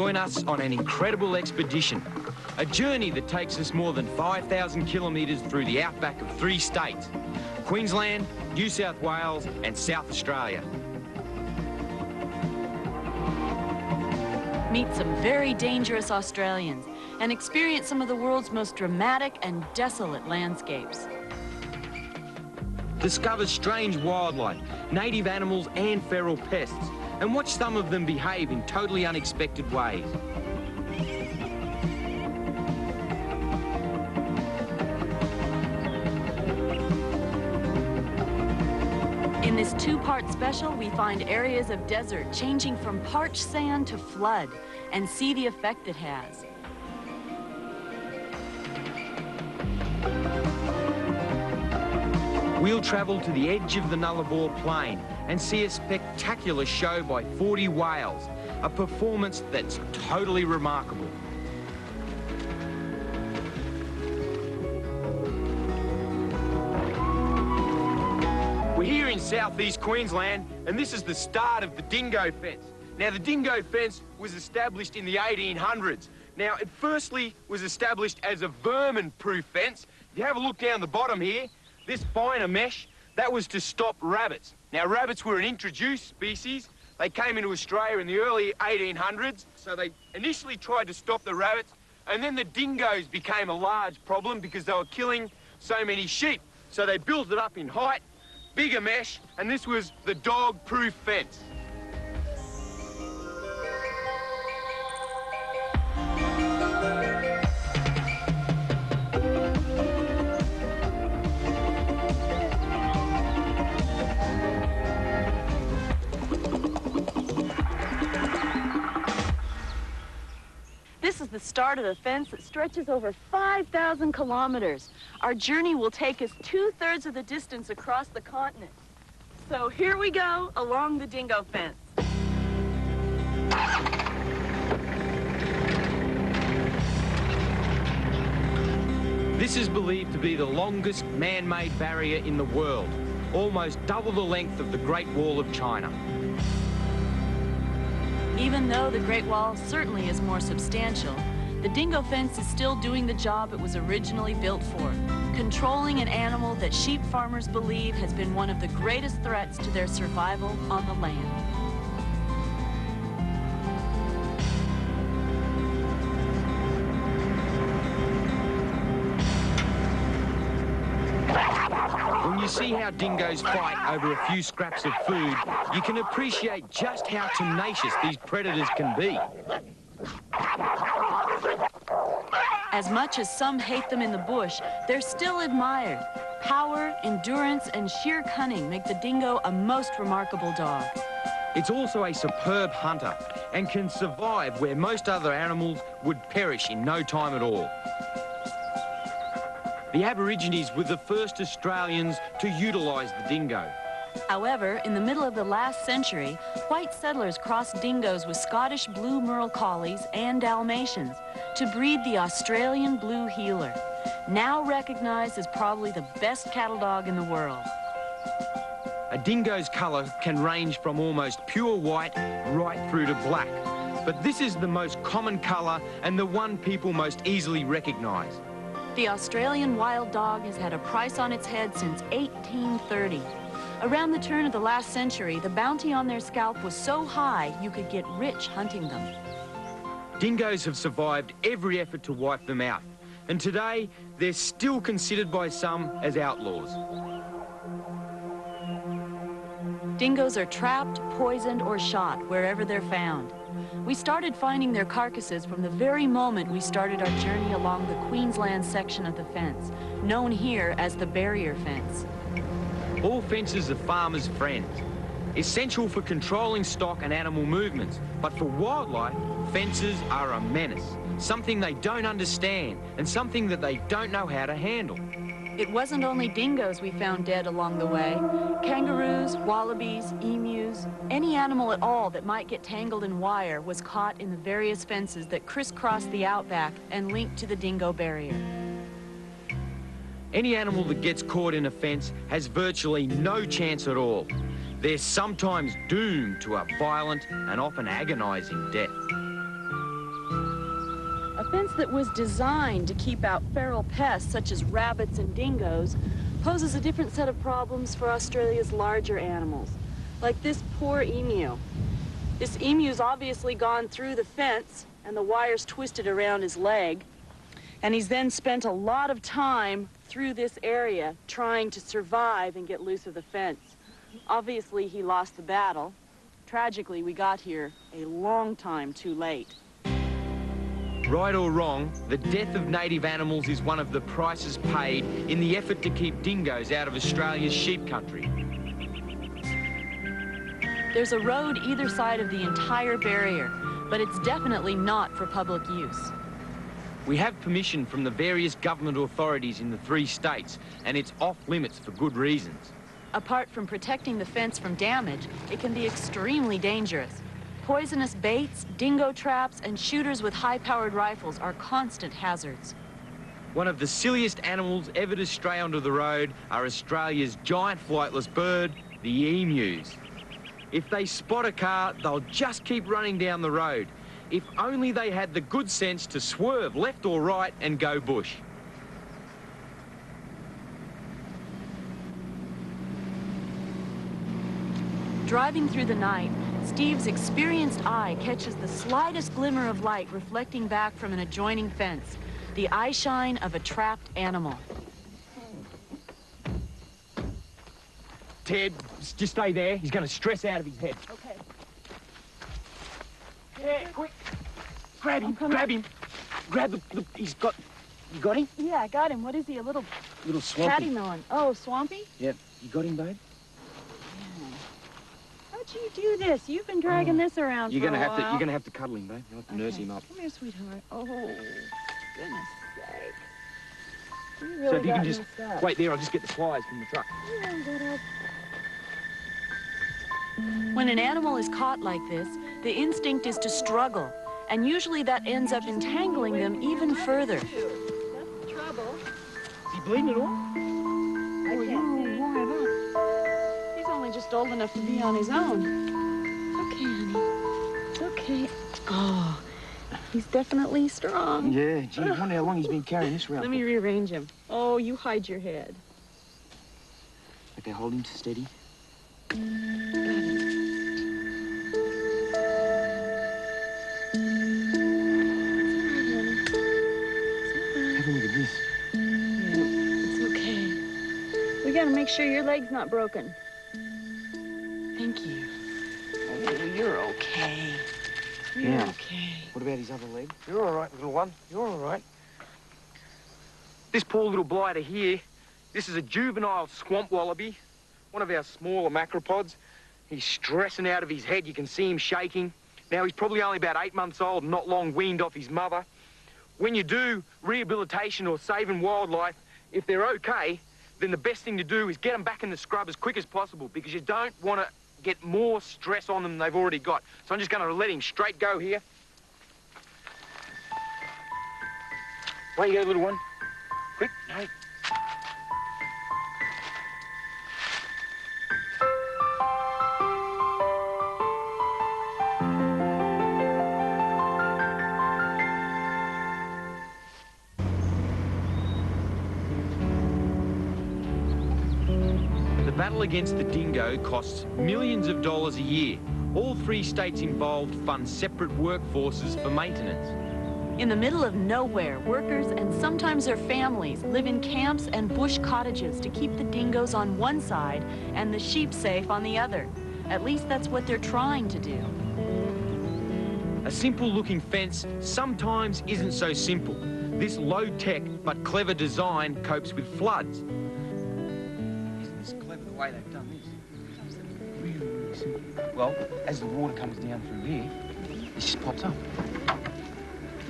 join us on an incredible expedition. A journey that takes us more than 5,000 kilometres through the outback of 3 states: Queensland, New South Wales and South Australia. Meet some very dangerous Australians and experience some of the world's most dramatic and desolate landscapes. Discover strange wildlife, native animals and feral pests, and watch some of them behave in totally unexpected ways. In this 2-part special, we find areas of desert changing from parched sand to flood and see the effect it has. We'll travel to the edge of the Nullarbor Plain and see a spectacular show by 40 whales, a performance that's totally remarkable. We're here in southeast Queensland, and this is the start of the dingo fence. Now, the dingo fence was established in the 1800s. Now, it firstly was established as a vermin-proof fence. If you have a look down the bottom here, this finer mesh, that was to stop rabbits. Now, rabbits were an introduced species. They came into Australia in the early 1800s, so they initially tried to stop the rabbits, and then the dingoes became a large problem because they were killing so many sheep. So they built it up in height, bigger mesh, and this was the dog-proof fence. This is the start of the fence that stretches over 5,000 kilometers. Our journey will take us 2/3 of the distance across the continent. So here we go along the dingo fence. This is believed to be the longest man-made barrier in the world, almost double the length of the Great Wall of China. Even though the Great Wall certainly is more substantial, the dingo fence is still doing the job it was originally built for, controlling an animal that sheep farmers believe has been one of the greatest threats to their survival on the land. When you see how dingoes fight over a few scraps of food, you can appreciate just how tenacious these predators can be. As much as some hate them in the bush, they're still admired. Power, endurance, and sheer cunning make the dingo a most remarkable dog. It's also a superb hunter and can survive where most other animals would perish in no time at all. The Aborigines were the first Australians to utilise the dingo. However, in the middle of the last century, white settlers crossed dingoes with Scottish blue merle collies and Dalmatians to breed the Australian blue heeler, now recognized as probably the best cattle dog in the world. A dingo's colour can range from almost pure white right through to black, but this is the most common colour and the one people most easily recognise. The Australian wild dog has had a price on its head since 1830. Around the turn of the last century, the bounty on their scalp was so high you could get rich hunting them. Dingoes have survived every effort to wipe them out, and today they're still considered by some as outlaws. Dingoes are trapped, poisoned, or shot wherever they're found. We started finding their carcasses from the very moment we started our journey along the Queensland section of the fence, known here as the barrier fence. All fences are farmers' friends, essential for controlling stock and animal movements, but for wildlife, fences are a menace, something they don't understand and something that they don't know how to handle. It wasn't only dingoes we found dead along the way. Kangaroos, wallabies, emus, any animal at all that might get tangled in wire was caught in the various fences that crisscrossed the outback and linked to the dingo barrier. Any animal that gets caught in a fence has virtually no chance at all. They're sometimes doomed to a violent and often agonising death. fence that was designed to keep out feral pests such as rabbits and dingoes poses a different set of problems for Australia's larger animals, like this poor emu. This emu's obviously gone through the fence and the wire's twisted around his leg, and he's then spent a lot of time through this area trying to survive and get loose of the fence. Obviously, he lost the battle. Tragically, we got here a long time too late. Right or wrong, the death of native animals is one of the prices paid in the effort to keep dingoes out of Australia's sheep country. There's a road either side of the entire barrier, but it's definitely not for public use. We have permission from the various government authorities in the 3 states, and it's off limits for good reasons. Apart from protecting the fence from damage, it can be extremely dangerous. Poisonous baits, dingo traps, and shooters with high-powered rifles are constant hazards. One of the silliest animals ever to stray onto the road are Australia's giant flightless bird, the emus. If they spot a car, they'll just keep running down the road. If only they had the good sense to swerve left or right and go bush. Driving through the night, Steve's experienced eye catches the slightest glimmer of light reflecting back from an adjoining fence, the eyeshine of a trapped animal. Ted, just stay there. He's going to stress out of his head. Okay. Yeah, quick. Grab him, grab him. Grab the he's got... You got him? Yeah, I got him. What is he, a little swampy. cattymelon? Oh, swampy? Yep. You got him, babe? How'd you do this? You've been dragging this around for a while. You're gonna have to cuddle him, babe. You'll have to nurse him up. Come here, sweetheart. Oh, goodness sake. You really So if you can got just messed up. wait there, I'll just get the pliers from the truck. When an animal is caught like this, the instinct is to struggle, and usually that ends up entangling them even further. Is he bleeding at all? I can't. He's only just old enough to be on his own. It's okay, honey. It's okay. Oh, he's definitely strong. Yeah, gee, I wonder how long he's been carrying this around. Let me rearrange him. Oh, you hide your head. Okay, hold him steady. Have a look at this. Yeah, it's okay. We gotta make sure your leg's not broken. Thank you. Oh, you're okay. You're okay. What about his other leg? You're all right, little one. You're all right. This poor little blighter here, this is a juvenile swamp wallaby, one of our smaller macropods. He's stressing out of his head. You can see him shaking. Now, he's probably only about 8 months old, not long weaned off his mother. When you do rehabilitation or saving wildlife, if they're okay, then the best thing to do is get them back in the scrub as quick as possible, because you don't want to get more stress on them than they've already got. So I'm just going to let him straight go here. Away you go, little one. Quick, no. The battle against the dingo costs millions of dollars a year. All 3 states involved fund separate workforces for maintenance. In the middle of nowhere, workers and sometimes their families live in camps and bush cottages to keep the dingoes on one side and the sheep safe on the other. At least that's what they're trying to do. A simple-looking fence sometimes isn't so simple. This low-tech but clever design copes with floods. Isn't this clever the way they've done this? Really, really simple. Well, as the water comes down through here, this just pops up.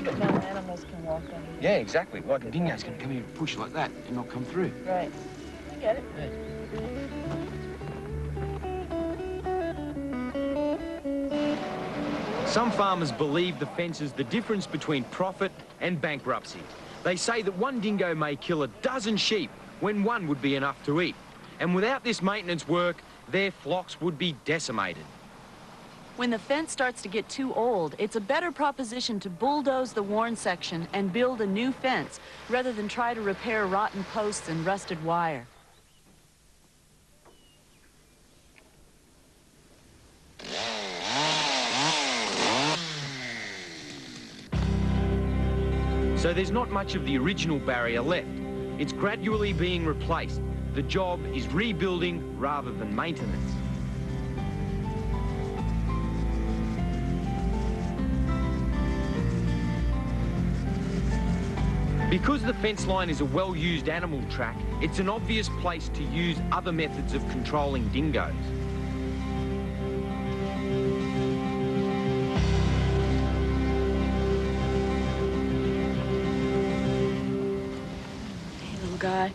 But no animals can walk on it. Yeah, exactly. Like a dingo's going to come here and push like that and not come through. Right. I get it. Yeah. Some farmers believe the fence is the difference between profit and bankruptcy. They say that one dingo may kill a dozen sheep when one would be enough to eat. And without this maintenance work, their flocks would be decimated. When the fence starts to get too old, it's a better proposition to bulldoze the worn section and build a new fence rather than try to repair rotten posts and rusted wire. So there's not much of the original barrier left. It's gradually being replaced. The job is rebuilding rather than maintenance. Because the fence line is a well-used animal track, it's an obvious place to use other methods of controlling dingoes. Guy.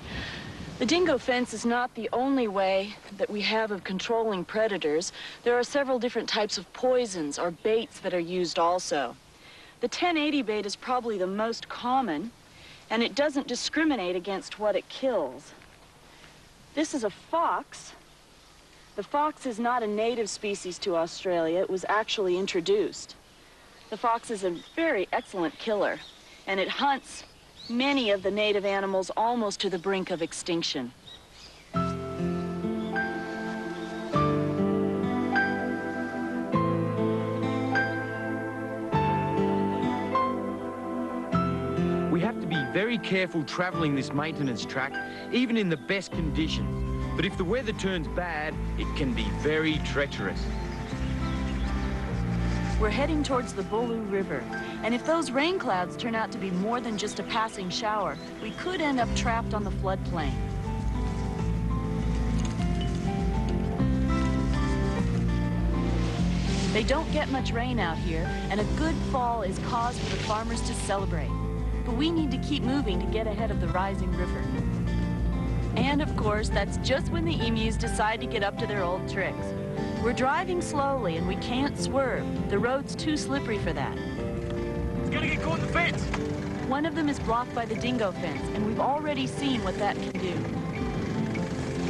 The dingo fence is not the only way that we have of controlling predators. There are several different types of poisons or baits that are used also. The 1080 bait is probably the most common, and it doesn't discriminate against what it kills. This is a fox. The fox is not a native species to Australia. It was actually introduced. The fox is a very excellent killer, and it hunts many of the native animals almost to the brink of extinction. We have to be very careful travelling this maintenance track, even in the best conditions. But if the weather turns bad, it can be very treacherous. We're heading towards the Bulu River, and if those rain clouds turn out to be more than just a passing shower, we could end up trapped on the floodplain. They don't get much rain out here, and a good fall is cause for the farmers to celebrate. But we need to keep moving to get ahead of the rising river. And of course, that's just when the emus decide to get up to their old tricks. We're driving slowly and we can't swerve. The road's too slippery for that. It's gonna get caught in the fence. One of them is blocked by the dingo fence, and we've already seen what that can do.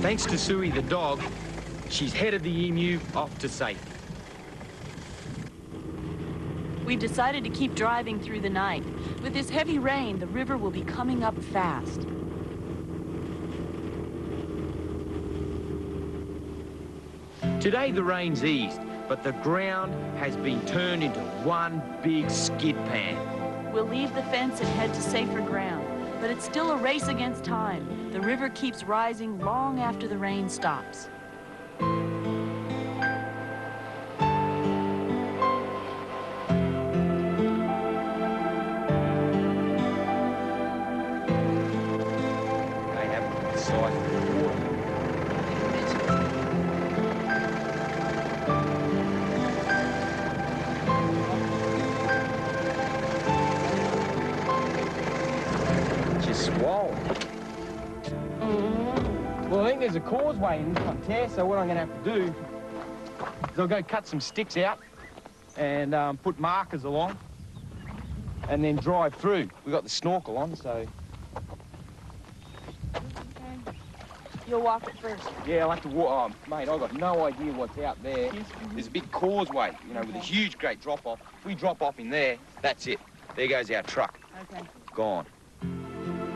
Thanks to Suey the dog, she's headed the emu off to safety. We've decided to keep driving through the night. With this heavy rain, the river will be coming up fast. Today the rain's eased, but the ground has been turned into one big skid pan. We'll leave the fence and head to safer ground, but it's still a race against time. The river keeps rising long after the rain stops. They haven't decided the water. Swollen. Well, I think there's a causeway in this one, Tess, so what I'm going to have to do is I'll go cut some sticks out and put markers along and then drive through. We've got the snorkel on, so... Okay. You'll walk it first. Yeah, I'll have to walk... Oh, mate, I've got no idea what's out there. There's a big causeway, you know, with a huge, great drop-off. If we drop off in there, that's it. There goes our truck. Okay. Gone.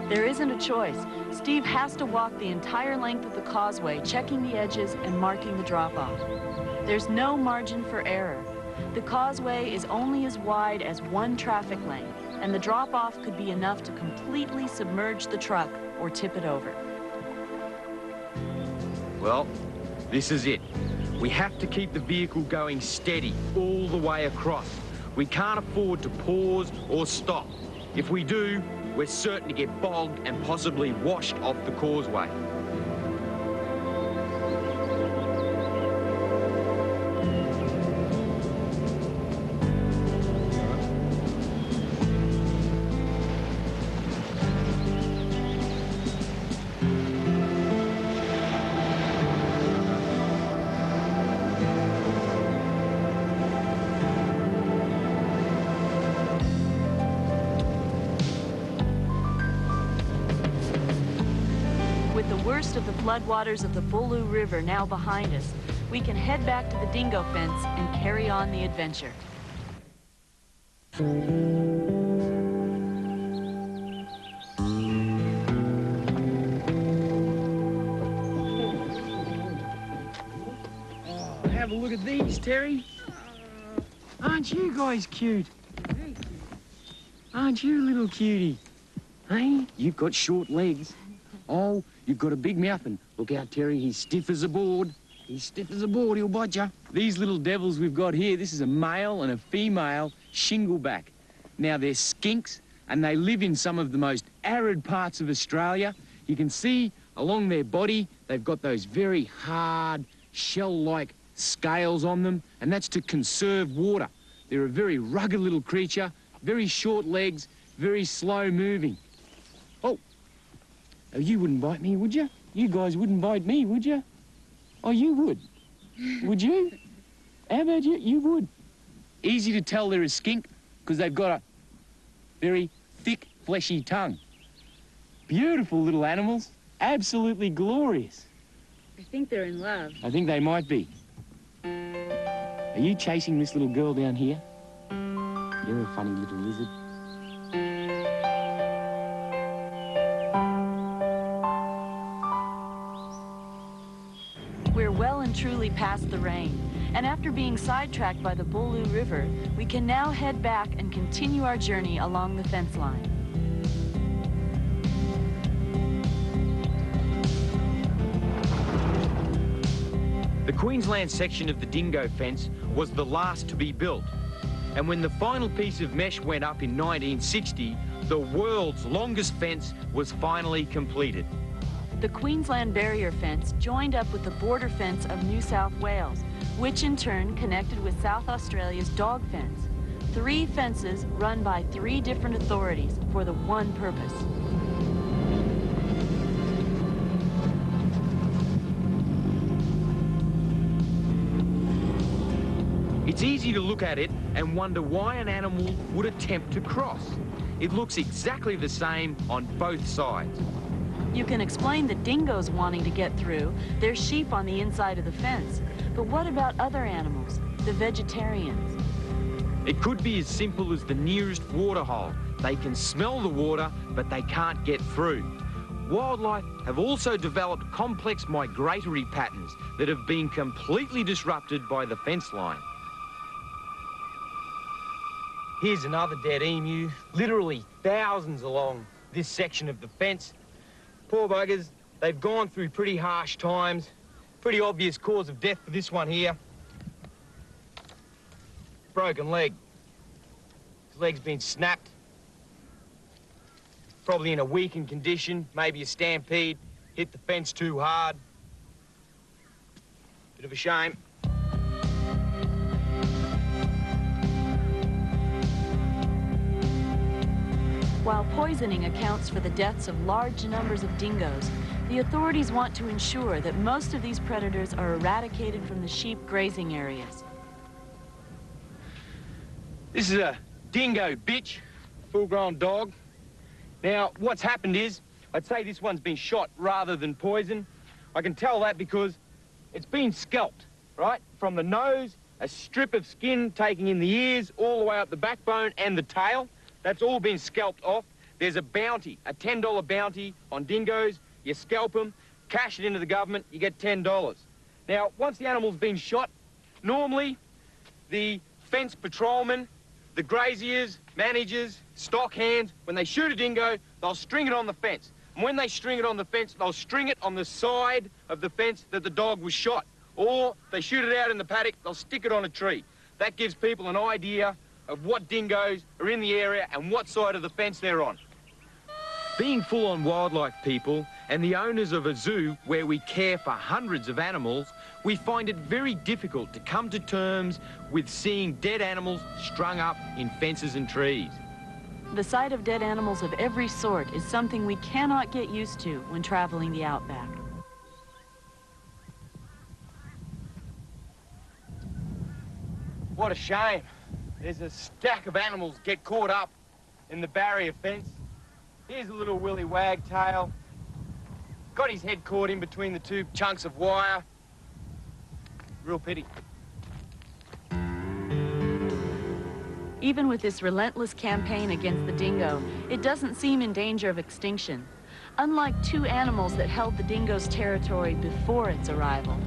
There isn't a choice. Steve has to walk the entire length of the causeway, checking the edges and marking the drop-off. There's no margin for error. The causeway is only as wide as one traffic lane, and the drop-off could be enough to completely submerge the truck or tip it over. Well, this is it. We have to keep the vehicle going steady all the way across. We can't afford to pause or stop. If we do, we're certain to get bogged and possibly washed off the causeway. With the worst of the floodwaters of the Bulu River now behind us, we can head back to the dingo fence and carry on the adventure. Oh, have a look at these, Terry. Aren't you guys cute? Aren't you a little cutie? Hey, you've got short legs. Oh, you've got a big mouth, and look out, Terry, he's stiff as a board. He's stiff as a board, he'll bite you. These little devils we've got here, this is a male and a female shingleback. Now, they're skinks, and they live in some of the most arid parts of Australia. You can see along their body, they've got those very hard, shell-like scales on them, and that's to conserve water. They're a very rugged little creature, very short legs, very slow moving. Oh, you wouldn't bite me, would you? You guys wouldn't bite me, would you? Oh, you would. Would you? How about you? You would. Easy to tell they're a skink because they've got a very thick, fleshy tongue. Beautiful little animals. Absolutely glorious. I think they're in love. I think they might be. Are you chasing this little girl down here? You're a funny little lizard. We're well and truly past the rain, and after being sidetracked by the Bolu River, we can now head back and continue our journey along the fence line. The Queensland section of the dingo fence was the last to be built. And when the final piece of mesh went up in 1960, the world's longest fence was finally completed. The Queensland barrier fence joined up with the border fence of New South Wales, which in turn connected with South Australia's dog fence. 3 fences run by 3 different authorities for the one purpose. It's easy to look at it and wonder why an animal would attempt to cross. It looks exactly the same on both sides. You can explain the dingoes wanting to get through. There's sheep on the inside of the fence. But what about other animals, the vegetarians? It could be as simple as the nearest water hole. They can smell the water, but they can't get through. Wildlife have also developed complex migratory patterns that have been completely disrupted by the fence line. Here's another dead emu, literally thousands along this section of the fence. Poor buggers, they've gone through pretty harsh times. Pretty obvious cause of death for this one here. Broken leg. His leg's been snapped. Probably in a weakened condition, maybe a stampede. Hit the fence too hard. Bit of a shame. While poisoning accounts for the deaths of large numbers of dingoes, the authorities want to ensure that most of these predators are eradicated from the sheep grazing areas. This is a dingo bitch, full-grown dog. Now, what's happened is, I'd say this one's been shot rather than poisoned. I can tell that because it's been scalped, right? From the nose, a strip of skin taking in the ears, all the way up the backbone and the tail. That's all been scalped off. There's a bounty, a $10 bounty on dingoes. You scalp them, cash it into the government, you get $10. Now, once the animal's been shot, normally the fence patrolmen, the graziers, managers, stock hands, when they shoot a dingo, they'll string it on the fence. And when they string it on the fence, they'll string it on the side of the fence that the dog was shot. Or if they shoot it out in the paddock, they'll stick it on a tree. That gives people an idea of what dingoes are in the area and what side of the fence they're on. Being full-on wildlife people and the owners of a zoo where we care for hundreds of animals, we find it very difficult to come to terms with seeing dead animals strung up in fences and trees. The sight of dead animals of every sort is something we cannot get used to when traveling the outback. What a shame. There's a stack of animals get caught up in the barrier fence. Here's a little willy wagtail. Got his head caught in between the 2 chunks of wire. Real pity. Even with this relentless campaign against the dingo, it doesn't seem in danger of extinction, unlike two animals that held the dingo's territory before its arrival.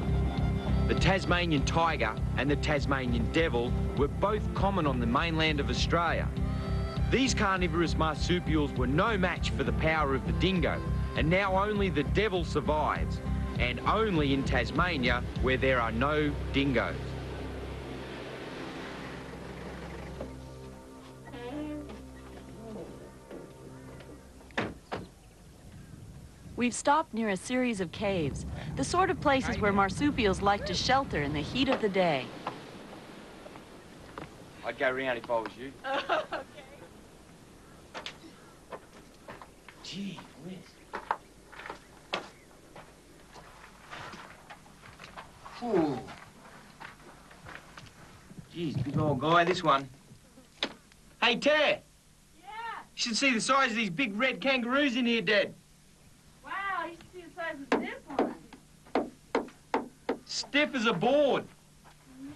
The Tasmanian tiger and the Tasmanian devil were both common on the mainland of Australia. These carnivorous marsupials were no match for the power of the dingo, and now only the devil survives, and only in Tasmania where there are no dingoes. We've stopped near a series of caves, the sort of places where marsupials like to shelter in the heat of the day. I'd go round if I was you. Okay. Gee whiz. Ooh. Geez, big old guy, this one. Hey, Tare! Yeah. You should see the size of these big red kangaroos in here, Dad. Wow, you should see the size of this one. Stiff as a board.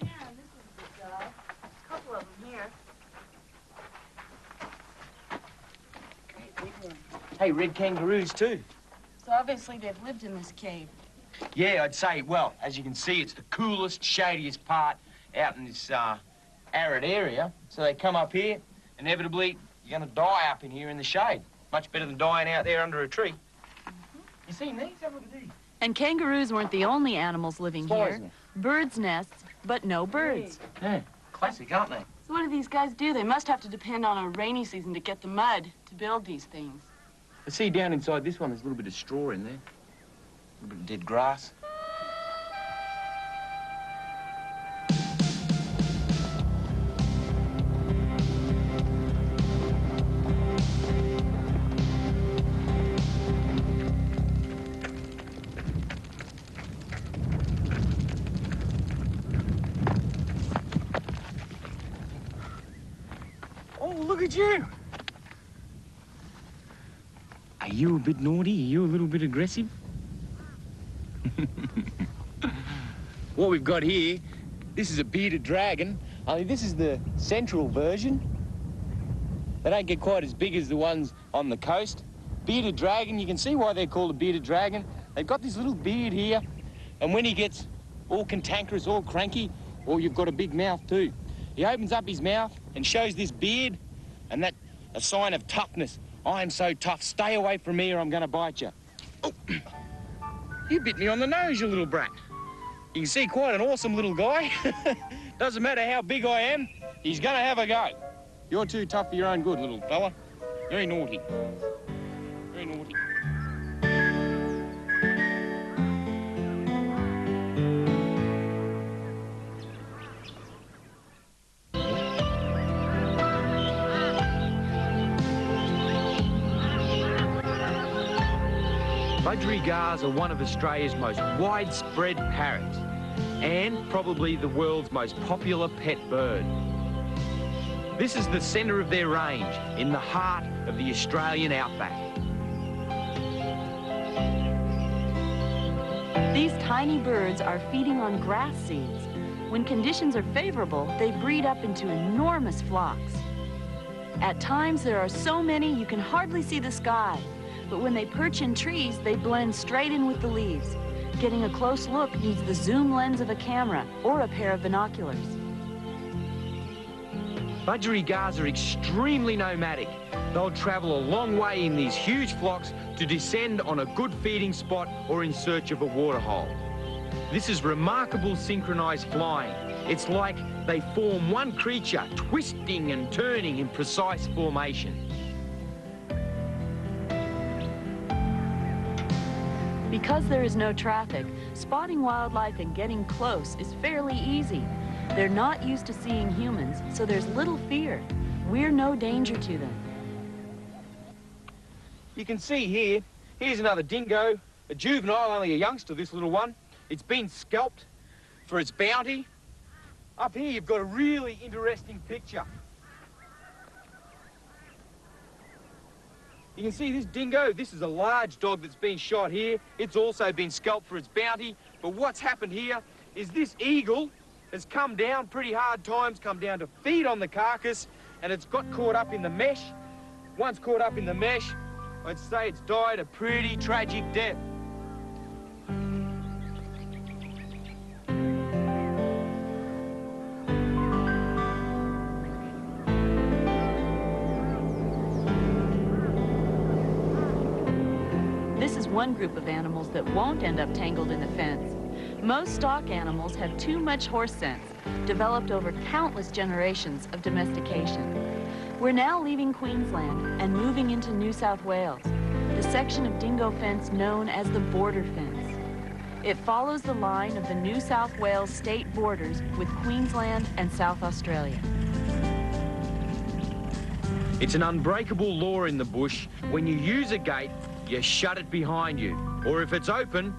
Yeah, this is a big guy. A couple of them here. Great big one. Hey, red kangaroos too. So obviously they've lived in this cave. Yeah, I'd say, well, as you can see, it's the coolest, shadiest part out in this arid area. So they come up here. Inevitably, you're going to die up in here in the shade. Much better than dying out there under a tree. You seen these? Have a look at these. And kangaroos weren't the only animals living Spies here. nests. Birds' nests, but no birds. Yeah, classic, aren't they? So what do these guys do? They must have to depend on a rainy season to get the mud to build these things. I see down inside this one, there's a little bit of straw in there. A little bit of dead grass. Oh, look at you! Are you a bit naughty? Are you a little bit aggressive? What we've got here, this is a bearded dragon. I mean, this is the central version. They don't get quite as big as the ones on the coast. Bearded dragon, you can see why they're called a bearded dragon. They've got this little beard here, and when he gets all cantankerous, all cranky, well, you've got a big mouth too. He opens up his mouth and shows this beard, and that's a sign of toughness. I am so tough, stay away from me or I'm going to bite you. Oh. You bit me on the nose, you little brat. You can see quite an awesome little guy. Doesn't matter how big I am, he's going to have a go. You're too tough for your own good, little fella. Very naughty. Very naughty. Budgerigars are one of Australia's most widespread parrots and probably the world's most popular pet bird. This is the centre of their range in the heart of the Australian outback. These tiny birds are feeding on grass seeds. When conditions are favorable, they breed up into enormous flocks. At times, there are so many you can hardly see the sky. But when they perch in trees, they blend straight in with the leaves. Getting a close look needs the zoom lens of a camera or a pair of binoculars. Budgerigars are extremely nomadic. They'll travel a long way in these huge flocks to descend on a good feeding spot or in search of a waterhole. This is remarkable synchronized flying. It's like they form one creature, twisting and turning in precise formation. Because there is no traffic, spotting wildlife and getting close is fairly easy. They're not used to seeing humans, so there's little fear. We're no danger to them. You can see here, here's another dingo, a juvenile, only a youngster, this little one. It's been scalped for its bounty. Up here, you've got a really interesting picture. You can see this dingo, this is a large dog that's been shot here. It's also been scalped for its bounty. But what's happened here is this eagle has come down pretty hard times, come down to feed on the carcass, and it's got caught up in the mesh. Once caught up in the mesh, I'd say it's died a pretty tragic death. This is one group of animals that won't end up tangled in the fence. Most stock animals have too much horse sense, developed over countless generations of domestication. We're now leaving Queensland and moving into New South Wales, the section of dingo fence known as the border fence. It follows the line of the New South Wales state borders with Queensland and South Australia. It's an unbreakable law in the bush. When you use a gate, you shut it behind you. Or if it's open,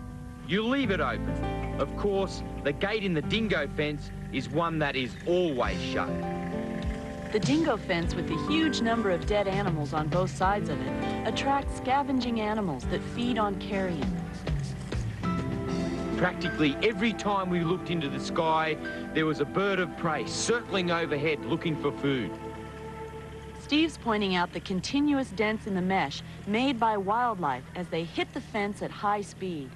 you leave it open. Of course, the gate in the dingo fence is one that is always shut. The dingo fence, with the huge number of dead animals on both sides of it, attracts scavenging animals that feed on carrion. Practically every time we looked into the sky, there was a bird of prey circling overhead looking for food. Steve's pointing out the continuous dents in the mesh made by wildlife as they hit the fence at high speed.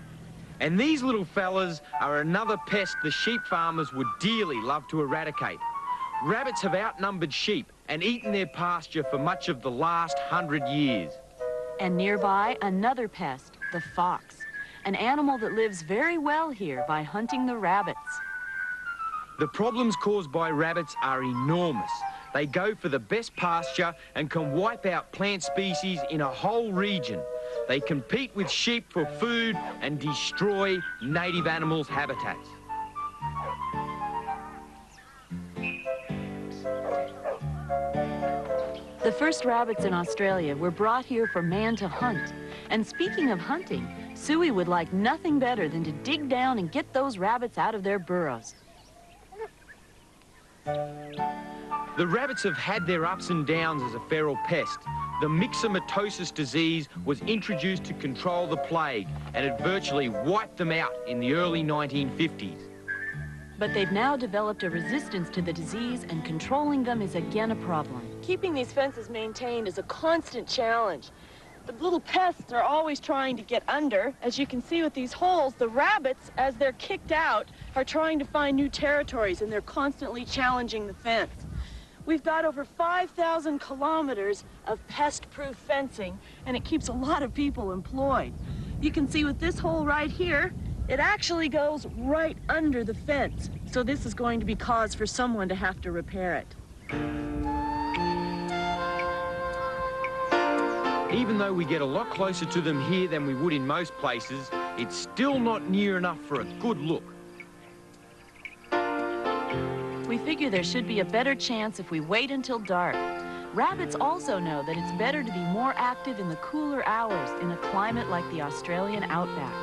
And these little fellas are another pest the sheep farmers would dearly love to eradicate. Rabbits have outnumbered sheep and eaten their pasture for much of the last 100 years. And nearby, another pest, the fox, an animal that lives very well here by hunting the rabbits. The problems caused by rabbits are enormous. They go for the best pasture and can wipe out plant species in a whole region. They compete with sheep for food and destroy native animals' habitats. The first rabbits in Australia were brought here for man to hunt. And speaking of hunting, Suey would like nothing better than to dig down and get those rabbits out of their burrows. The rabbits have had their ups and downs as a feral pest. The myxomatosis disease was introduced to control the plague, and it virtually wiped them out in the early 1950s. But they've now developed a resistance to the disease, and controlling them is again a problem. Keeping these fences maintained is a constant challenge. The little pests are always trying to get under. As you can see with these holes, the rabbits, as they're kicked out, are trying to find new territories, and they're constantly challenging the fence. We've got over 5,000 kilometers of pest-proof fencing, and it keeps a lot of people employed. You can see with this hole right here, it actually goes right under the fence. So this is going to be cause for someone to have to repair it. Even though we get a lot closer to them here than we would in most places, it's still not near enough for a good look. We figure there should be a better chance if we wait until dark. Rabbits also know that it's better to be more active in the cooler hours in a climate like the Australian outback.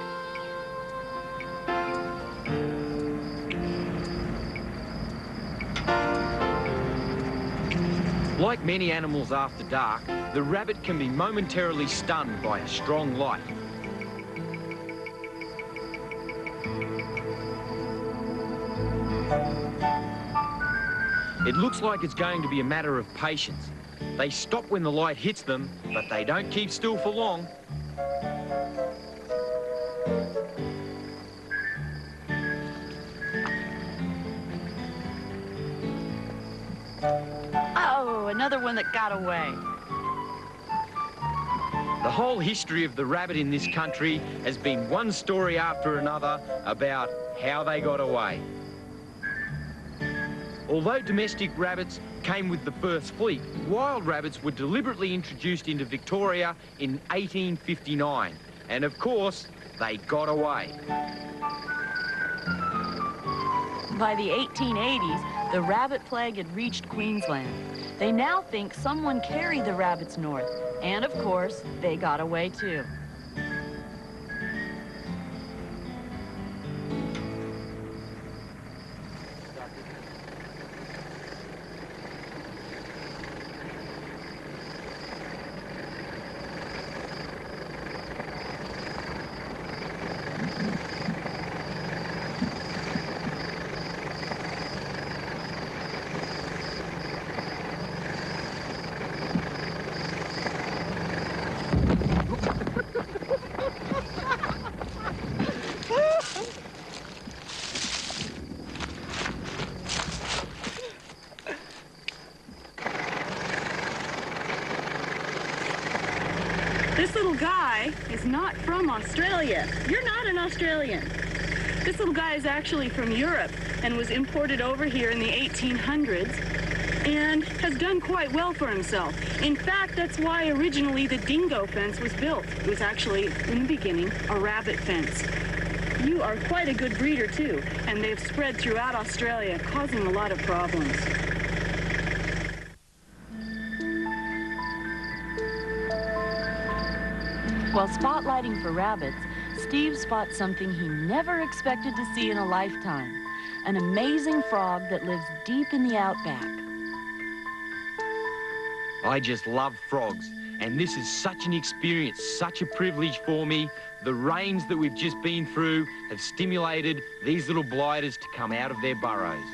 Like many animals after dark, the rabbit can be momentarily stunned by a strong light. It looks like it's going to be a matter of patience. They stop when the light hits them, but they don't keep still for long. Oh, another one that got away. The whole history of the rabbit in this country has been one story after another about how they got away. Although domestic rabbits came with the first fleet, wild rabbits were deliberately introduced into Victoria in 1859. And of course, they got away. By the 1880s, the rabbit plague had reached Queensland. They now think someone carried the rabbits north. And of course, they got away too. This little guy is not from Australia. You're not an Australian. This little guy is actually from Europe and was imported over here in the 1800s and has done quite well for himself. In fact, that's why originally the dingo fence was built. It was actually, in the beginning, a rabbit fence. You are quite a good breeder too, and they've spread throughout Australia, causing a lot of problems. While spotlighting for rabbits, Steve spots something he never expected to see in a lifetime, an amazing frog that lives deep in the outback. I just love frogs, and this is such an experience, such a privilege for me. The rains that we've just been through have stimulated these little blighters to come out of their burrows.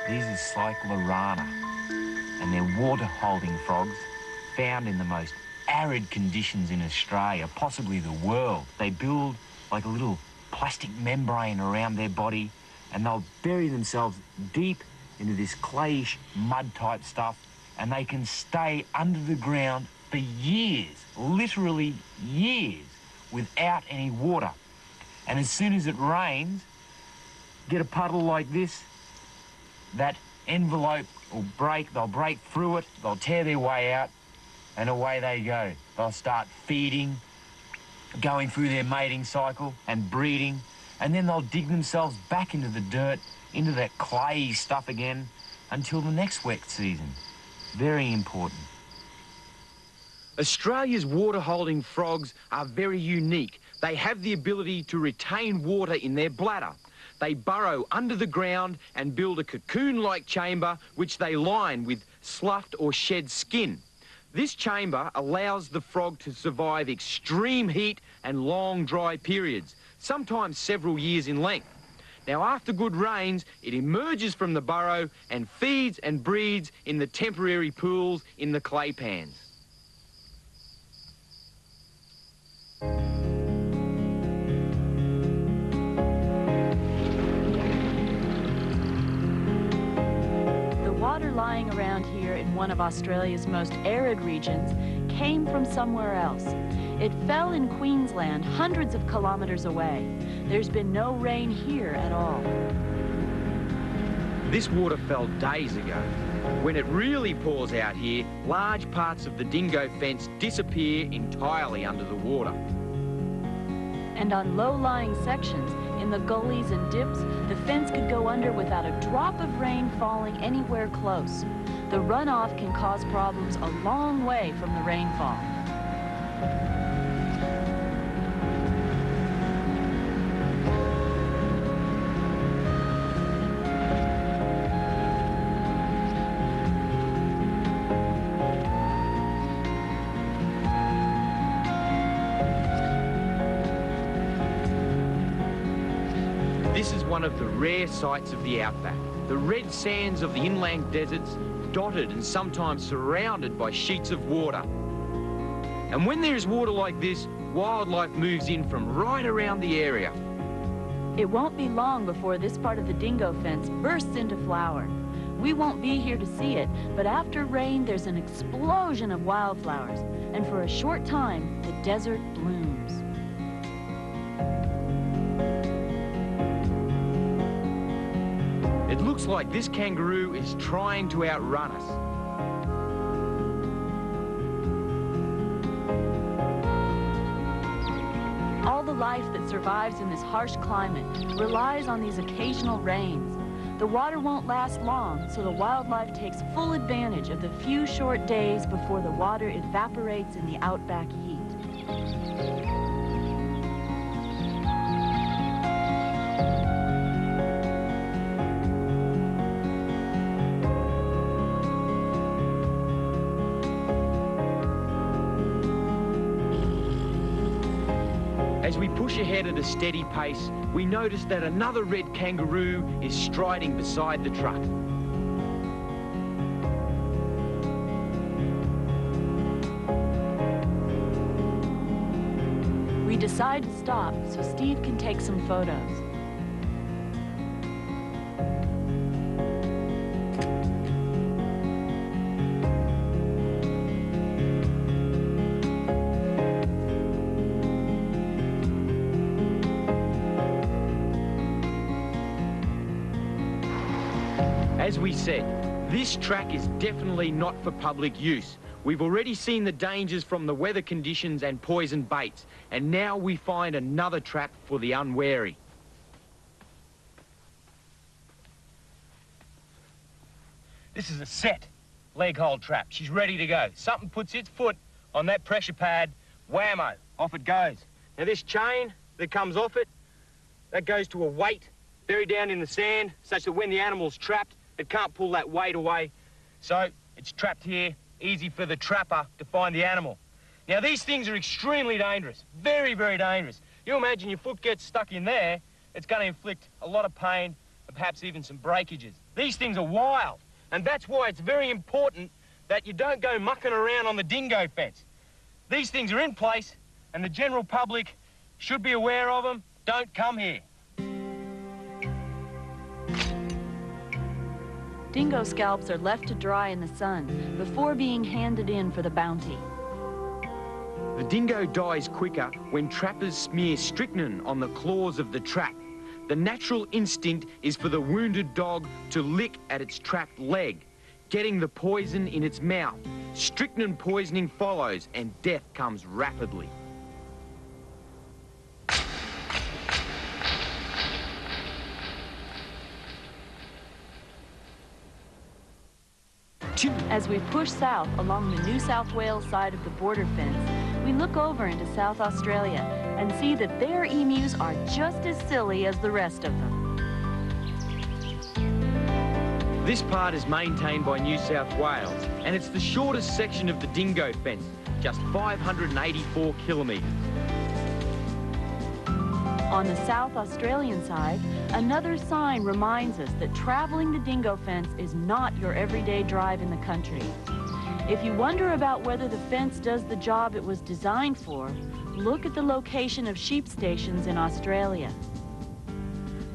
These are Cyclorana, and they're water-holding frogs found in the most arid conditions in Australia, possibly the world. They build like a little plastic membrane around their body, and they'll bury themselves deep into this clayish mud-type stuff, and they can stay under the ground for years, literally years, without any water. And as soon as it rains, get a puddle like this, that envelope will break, they'll break through it, they'll tear their way out, and away they go. They'll start feeding, going through their mating cycle and breeding, and then they'll dig themselves back into the dirt, into that clayey stuff again, until the next wet season. Very important. Australia's water-holding frogs are very unique. They have the ability to retain water in their bladder. They burrow under the ground and build a cocoon-like chamber which they line with sloughed or shed skin. This chamber allows the frog to survive extreme heat and long dry periods, sometimes several years in length. Now, after good rains, it emerges from the burrow and feeds and breeds in the temporary pools in the clay pans. Water lying around here in one of Australia's most arid regions came from somewhere else. It fell in Queensland, hundreds of kilometers away. There's been no rain here at all. This water fell days ago. When it really pours out here, large parts of the dingo fence disappear entirely under the water. And on low-lying sections, in the gullies and dips, the fence could go under without a drop of rain falling anywhere close. The runoff can cause problems a long way from the rainfall. This is one of the rare sights of the outback. The red sands of the inland deserts, dotted and sometimes surrounded by sheets of water. And when there is water like this, wildlife moves in from right around the area. It won't be long before this part of the dingo fence bursts into flower. We won't be here to see it, but after rain, there's an explosion of wildflowers. And for a short time, the desert blooms. It looks like this kangaroo is trying to outrun us. All the life that survives in this harsh climate relies on these occasional rains. The water won't last long, so the wildlife takes full advantage of the few short days before the water evaporates in the outback heat. As we push ahead at a steady pace, we notice that another red kangaroo is striding beside the truck. We decide to stop so Steve can take some photos. As we said, this track is definitely not for public use. We've already seen the dangers from the weather conditions and poison baits, and now we find another trap for the unwary. This is a set leg hold trap. She's ready to go. Something puts its foot on that pressure pad, whammo, off it goes. Now this chain that comes off it, that goes to a weight buried down in the sand, such that when the animal's trapped, it can't pull that weight away. So it's trapped here, easy for the trapper to find the animal. Now these things are extremely dangerous, very, very dangerous. You imagine your foot gets stuck in there, it's going to inflict a lot of pain and perhaps even some breakages. These things are wild. And that's why it's very important that you don't go mucking around on the dingo fence. These things are in place, and the general public should be aware of them. Don't come here. Dingo scalps are left to dry in the sun before being handed in for the bounty. The dingo dies quicker when trappers smear strychnine on the claws of the trap. The natural instinct is for the wounded dog to lick at its trapped leg, getting the poison in its mouth. Strychnine poisoning follows and death comes rapidly. As we push south along the New South Wales side of the border fence, we look over into South Australia and see that their emus are just as silly as the rest of them. This part is maintained by New South Wales, and it's the shortest section of the dingo fence, just 584 kilometres. On the South Australian side, another sign reminds us that traveling the dingo fence is not your everyday drive in the country. If you wonder about whether the fence does the job it was designed for, look at the location of sheep stations in Australia.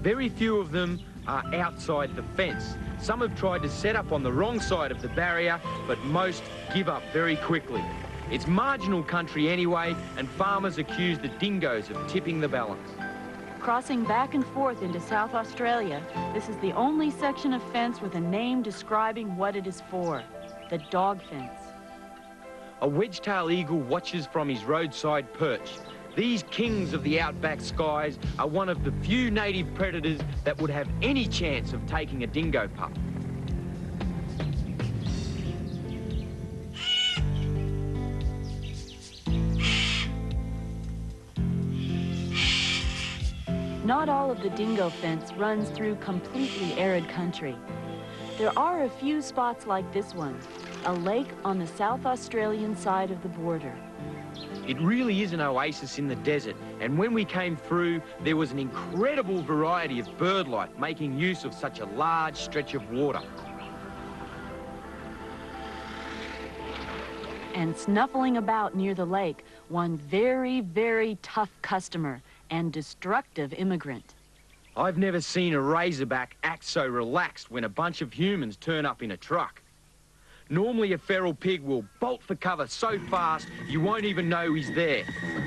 Very few of them are outside the fence. Some have tried to set up on the wrong side of the barrier, but most give up very quickly. It's marginal country anyway, and farmers accuse the dingoes of tipping the balance. Crossing back and forth into South Australia, this is the only section of fence with a name describing what it is for, the dog fence. A wedge-tailed eagle watches from his roadside perch. These kings of the outback skies are one of the few native predators that would have any chance of taking a dingo pup. Not all of the dingo fence runs through completely arid country. There are a few spots like this one, a lake on the South Australian side of the border. It really is an oasis in the desert, and when we came through, there was an incredible variety of bird life making use of such a large stretch of water. And snuffling about near the lake, one very, very tough customer and destructive immigrant. I've never seen a razorback act so relaxed when a bunch of humans turn up in a truck. Normally a feral pig will bolt for cover so fast you won't even know he's there.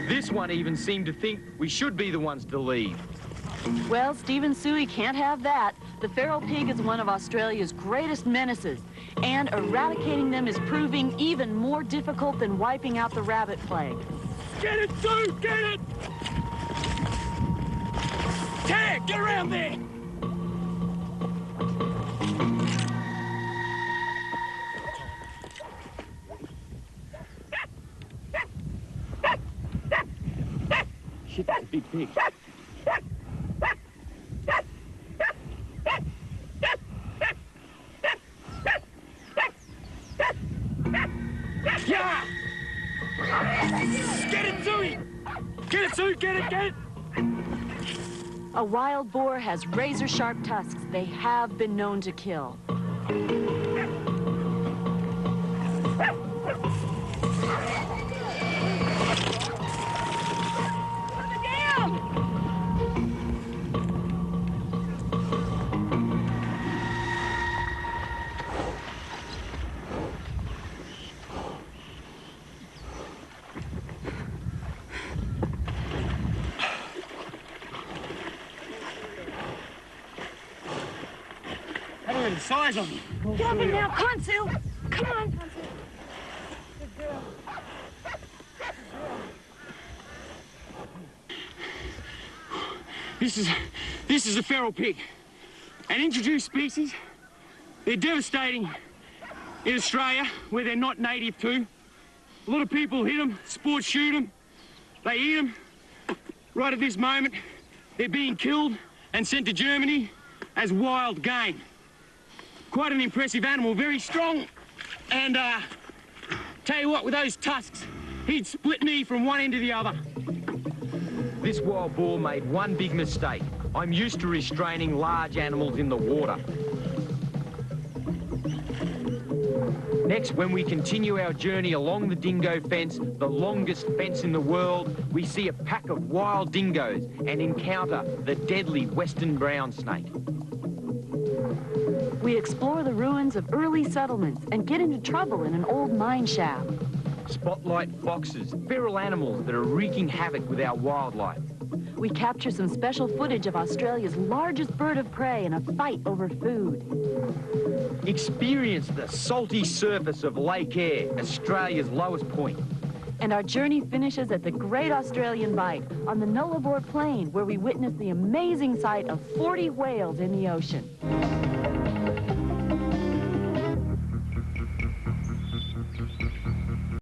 This one even seemed to think we should be the ones to leave. Well, Stephen Suey can't have that. The feral pig is one of Australia's greatest menaces, and eradicating them is proving even more difficult than wiping out the rabbit plague. Get it, Sue! Get it! Tag! Get around there! Shit, that's a big pig. Yeah! Get it, Suey! Get it, Sue! Get it, get it! A wild boar has razor-sharp tusks they have been known to kill. the size of them. Get up and now, come on, Sue. Come on, Sue. Good girl. This is a feral pig, an introduced species. They're devastating in Australia, where they're not native to. A lot of people hit them, sports shoot them, they eat them. Right at this moment, they're being killed and sent to Germany as wild game. Quite an impressive animal, very strong. And tell you what, with those tusks, he'd split me from one end to the other. This wild boar made one big mistake. I'm used to restraining large animals in the water. Next, when we continue our journey along the dingo fence, the longest fence in the world, we see a pack of wild dingoes and encounter the deadly western brown snake. We explore the ruins of early settlements and get into trouble in an old mine shaft. Spotlight foxes, feral animals that are wreaking havoc with our wildlife. We capture some special footage of Australia's largest bird of prey in a fight over food. Experience the salty surface of Lake Eyre, Australia's lowest point. And our journey finishes at the Great Australian Bight on the Nullarbor Plain, where we witness the amazing sight of 40 whales in the ocean.